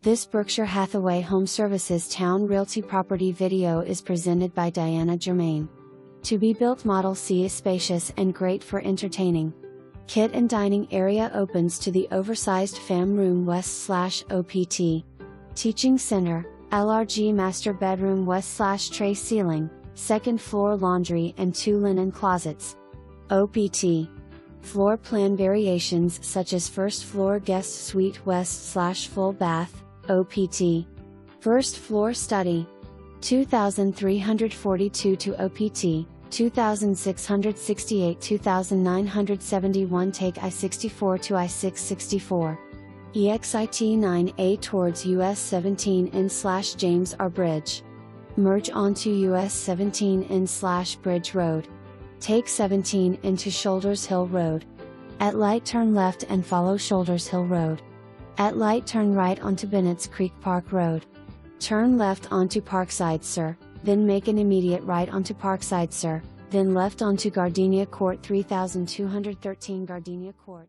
This Berkshire Hathaway HomeServices Towne Realty property video is presented by Diana Germain. To be built Model C is spacious and great for entertaining. Kit and dining area opens to the oversized fam room west/OPT. Teaching center, LRG master bedroom west/tray ceiling, second floor laundry and 2 linen closets. OPT. Floor plan variations such as first floor guest suite west/full bath, OPT. First floor study. 2,342 to OPT, 2,668 2,971 take I-64 to I-664. EXIT 9A towards US 17N/James R. Bridge. Merge onto US 17N/Bridge Road. Take 17 into Shoulders Hill Road. At light turn left and follow Shoulders Hill Road. At light turn right onto Bennettts Creek Park Road. Turn left onto Parkside Sir, then make an immediate right onto Parkside Sir, then left onto Gardenia Court 3213 Gardenia Court.